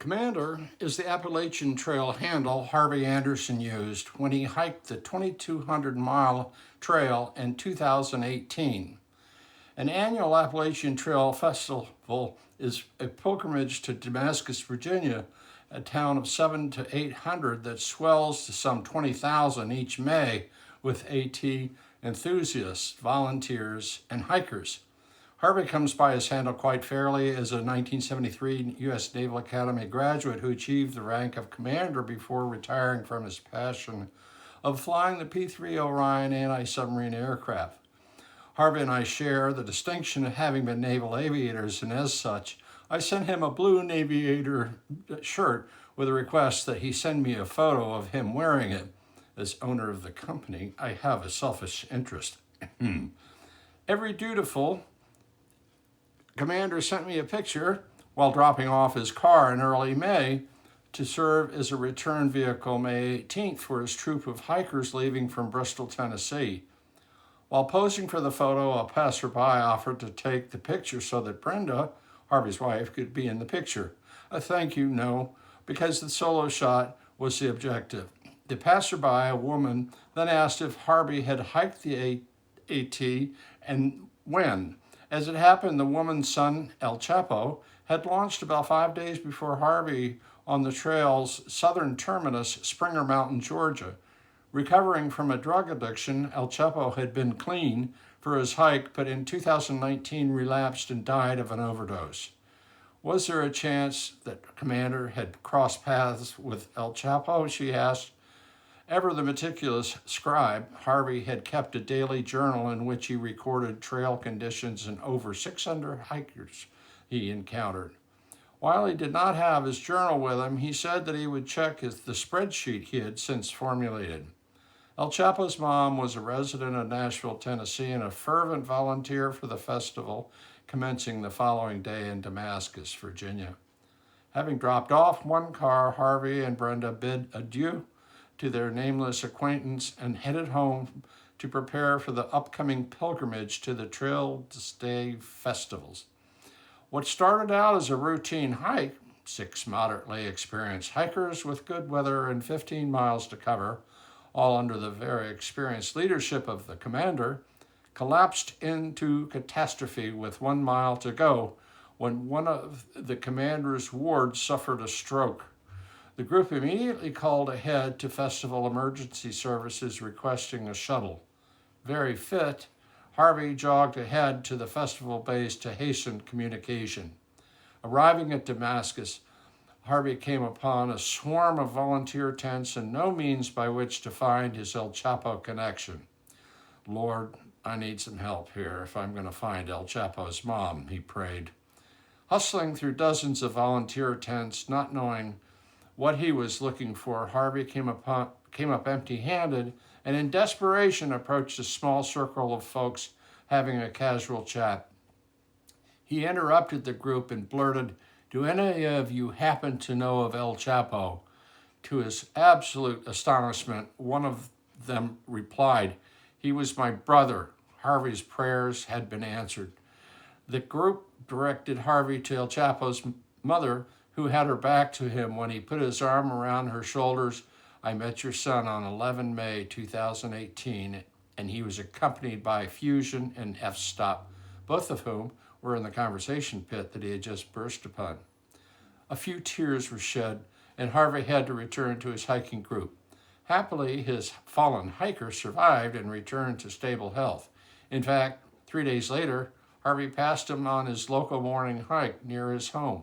Commander is the Appalachian Trail handle Harvey Anderson used when he hiked the 2,200-mile trail in 2018. An annual Appalachian Trail Festival is a pilgrimage to Damascus, Virginia, a town of 700 to 800 that swells to some 20,000 each May with AT enthusiasts, volunteers, and hikers. Harvey comes by his handle quite fairly as a 1973 U.S. Naval Academy graduate who achieved the rank of commander before retiring from his passion of flying the P-3 Orion anti-submarine aircraft. Harvey and I share the distinction of having been naval aviators, and as such, I sent him a blue Naviator shirt with a request that he send me a photo of him wearing it. As owner of the company, I have a selfish interest. Every dutiful Commander sent me a picture while dropping off his car in early May to serve as a return vehicle May 18th for his troop of hikers leaving from Bristol, Tennessee. While posing for the photo, a passerby offered to take the picture so that Brenda, Harvey's wife, could be in the picture. A thank you, no, because the solo shot was the objective. The passerby, a woman, then asked if Harvey had hiked the AT and when. As it happened, the woman's son, El Chapo, had launched about 5 days before Harvey on the trail's southern terminus, Springer Mountain, Georgia. Recovering from a drug addiction, El Chapo had been clean for his hike, but in 2019 relapsed and died of an overdose. Was there a chance that Commander had crossed paths with El Chapo, she asked. Ever the meticulous scribe, Harvey had kept a daily journal in which he recorded trail conditions and over 600 hikers he encountered. While he did not have his journal with him, he said that he would check the spreadsheet he had since formulated. El Chapo's mom was a resident of Nashville, Tennessee, and a fervent volunteer for the festival, commencing the following day in Damascus, Virginia. Having dropped off one car, Harvey and Brenda bid adieu to their nameless acquaintance and headed home to prepare for the upcoming pilgrimage to the Trails Day festivals. What started out as a routine hike, 6 moderately experienced hikers with good weather and 15 miles to cover, all under the very experienced leadership of the commander, collapsed into catastrophe with 1 mile to go when one of the commander's wards suffered a stroke. The group immediately called ahead to festival emergency services requesting a shuttle. Very fit, Harvey jogged ahead to the festival base to hasten communication. Arriving at Damascus, Harvey came upon a swarm of volunteer tents and no means by which to find his El Chapo connection. Lord, I need some help here if I'm going to find El Chapo's mom, he prayed. Hustling through dozens of volunteer tents, not knowing what he was looking for, Harvey came up empty-handed and in desperation approached a small circle of folks having a casual chat. He interrupted the group and blurted, "Do any of you happen to know of El Chapo?" To his absolute astonishment, one of them replied, "He was my brother." Harvey's prayers had been answered. The group directed Harvey to El Chapo's mother, who had her back to him when he put his arm around her shoulders. "I met your son on 11 May 2018, and he was accompanied by Fusion and F-Stop, both of whom were in the conversation pit that he had just burst upon." A few tears were shed, and Harvey had to return to his hiking group. Happily, his fallen hiker survived and returned to stable health. In fact, 3 days later, Harvey passed him on his local morning hike near his home.